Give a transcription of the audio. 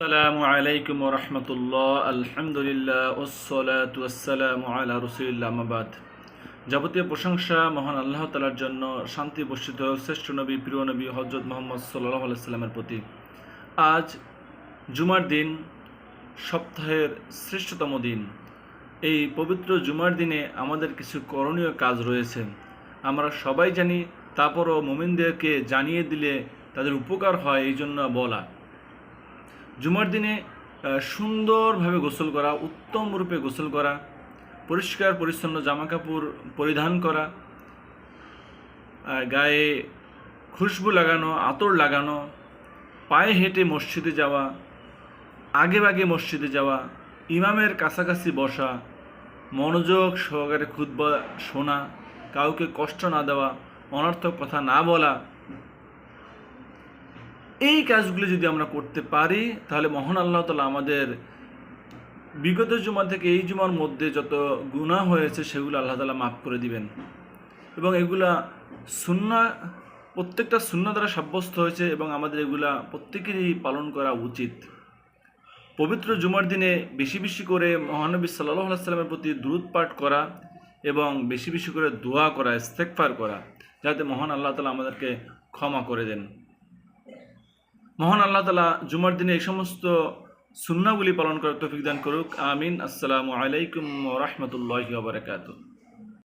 আসসালামু আলাইকুম ওয়া রাহমাতুল্লাহ। আলহামদুলিল্লাহ ওয়াসসালাতু ওয়াসসালামু আলা রাসূলিল্লাহ, আম্মা বাদ। যাবতীয় প্রশংসা মহান আল্লাহ তাআলার জন্য, শান্তি বর্ষিত হোক শ্রেষ্ঠ নবী, প্রিয় নবী হযরত মুহাম্মদ সাল্লাল্লাহু আলাইহি সাল্লামের প্রতি। আজ জুমার দিন, সপ্তাহের শ্রেষ্ঠতম দিন। এই পবিত্র জুমার দিনে আমাদের কিছু করণীয় কাজ রয়েছে, আমরা সবাই জানি। তারপরও মুমিনদেরকে জানিয়ে দিলে তাদের উপকার হয়, এই জন্য বলা। জুমার দিনে সুন্দরভাবে গোসল করা, উত্তম রূপে গোসল করা, পরিষ্কার পরিচ্ছন্ন জামাকাপড় পরিধান করা, গায়ে খুশবু লাগানো, আতর লাগানো, পায়ে হেঁটে মসজিদে যাওয়া, আগে ভাগে মসজিদে যাওয়া, ইমামের কাছাকাছি বসা, মনোযোগ সহকারে খুতবা শোনা, কাউকে কষ্ট না দেওয়া, অনর্থক কথা না বলা। এই কাজগুলি যদি আমরা করতে পারি তাহলে মহান আল্লাহ তাআলা আমাদের বিগত জুমা থেকে এই জুমার মধ্যে যত গুনাহ হয়েছে সেগুলো আল্লাহ তাআলা মাফ করে দিবেন। এবং এগুলা সুন্নাহ, প্রত্যেকটা সুন্নাহ দ্বারা সাব্যস্ত হয়েছে এবং আমাদের এগুলা প্রত্যেকেরই পালন করা উচিত। পবিত্র জুমার দিনে বেশি বেশি করে মহানবী সাল্লাল্লাহু আলাইহি সাল্লামের প্রতি দুরূদ পাঠ করা এবং বেশি বেশি করে দোয়া করা, ইস্তেগফার করা, যাতে মহান আল্লাহ তাআলা আমাদেরকে ক্ষমা করে দেন। মহান আল্লাহ তাআলা জুমার দিনে এই সমস্ত সুন্নাহগুলি পালন করার তৌফিক দান করুক। আমিন। আসসালামু আলাইকুম ওয়া রাহমাতুল্লাহি ওয়া বারাকাতুহু।